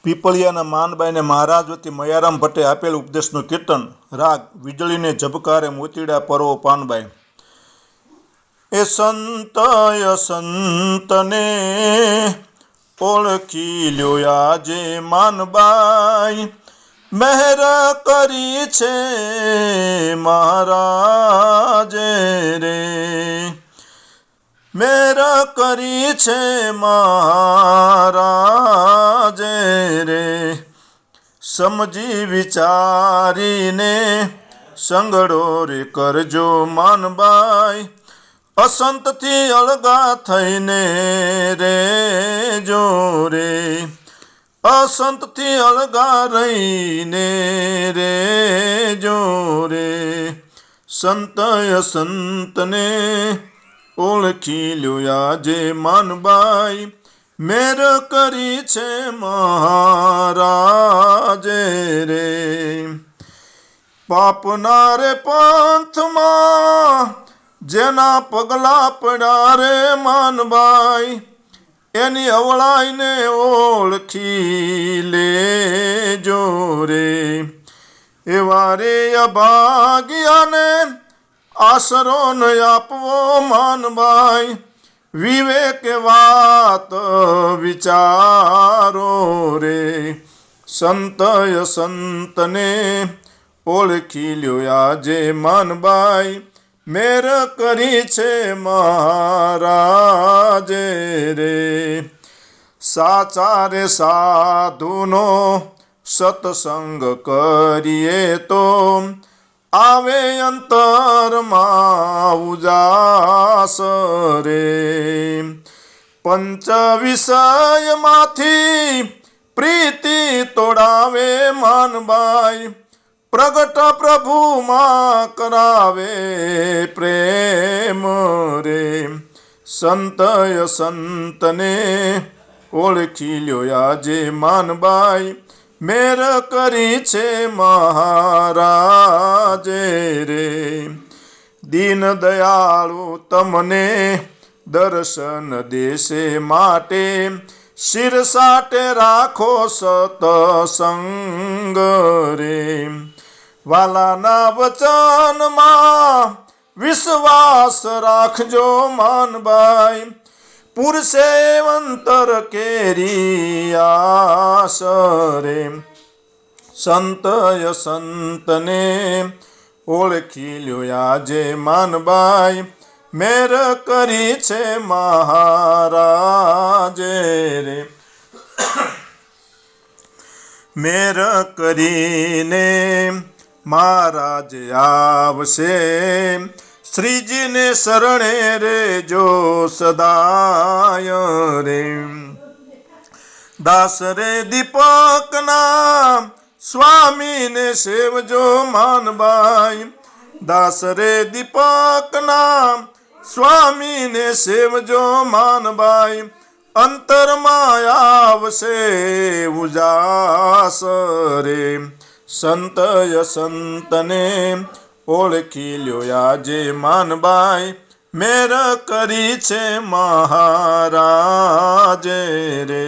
પીપળિયાના માનબાઈને મહારાજ વતી મયારામ ભટ્ટે આપેલ ઉપદેશનું કીર્તન. રાગ વીજળીને ઝબકારે મોતીડા પરો પાનબાઈ. એ સંતને ઓળખી લ્યો આજે માનબાઈ, મહેર કરી છે મહારાજે રે, મેર કરી છે મહારાજે રે. સમજી વિચારીને સંગડો રે કરજો માનબાઈ, અસંતથી અળગા થઈને રે જો રે, અસંતથી અળગા રહીને રે જો રે. સંત અસંતને ઓળખી લ્યો આજે માનબાઈ, મેર કરી છે મહારાજે રે. પાપના રે પંથમાં જેના પગલા પડ્યા રે માનબાઈ, એની અવળાઈને ઓળખી લેજો રે. એવા રે અભાગ્યાને આશરો ન આપવો માનબાઈ, વિવેકે વાત વિચારો રે. સંત સંતને ઓળખી લ્યો આજે માનબાઈ, મેર કરી છે મહારાજે રે. સાચા રે સાધુનો સત્સંગ કરીએ તો આવે અંતરમાં ઉજાસ રે. પંચ વિષયમાંથી પ્રીતિ તોડાવે માનબાઈ, પ્રગટ પ્રભુમાં કરાવે પ્રેમ રે. સંત સંતને ઓળખી લ્યો આજે માનબાઈ, મેર કરી છે મહારાજે રે. દીન દયાળુ તમને દર્શન દેશે માટે, શિર સાટે રાખો સતસંગ રે. વાલાના વચનમાં વિશ્વાસ રાખજો માનબાઈ, પુરશે અંતર કેરી આસ રે. સંત સંતને ઓળખી લ્યો આજે માનબાઈ, મેર કરી છે મહારાજે રે. મેર કરીને મહારાજ આવશે, શ્રીજીને શરણે રેજો સદાય રે. દાસ રે દીપકના સ્વામીને સેવજો માનબાઈ, દાસ રે દીપકના સ્વામીને સેવજો માનબાઈ, અંતરમાં આવશે ઉજાસ રે. સંત સંતને ઓળખી લ્યો આજે માનબાઈ, મેર કરી છે મહારાજે રે.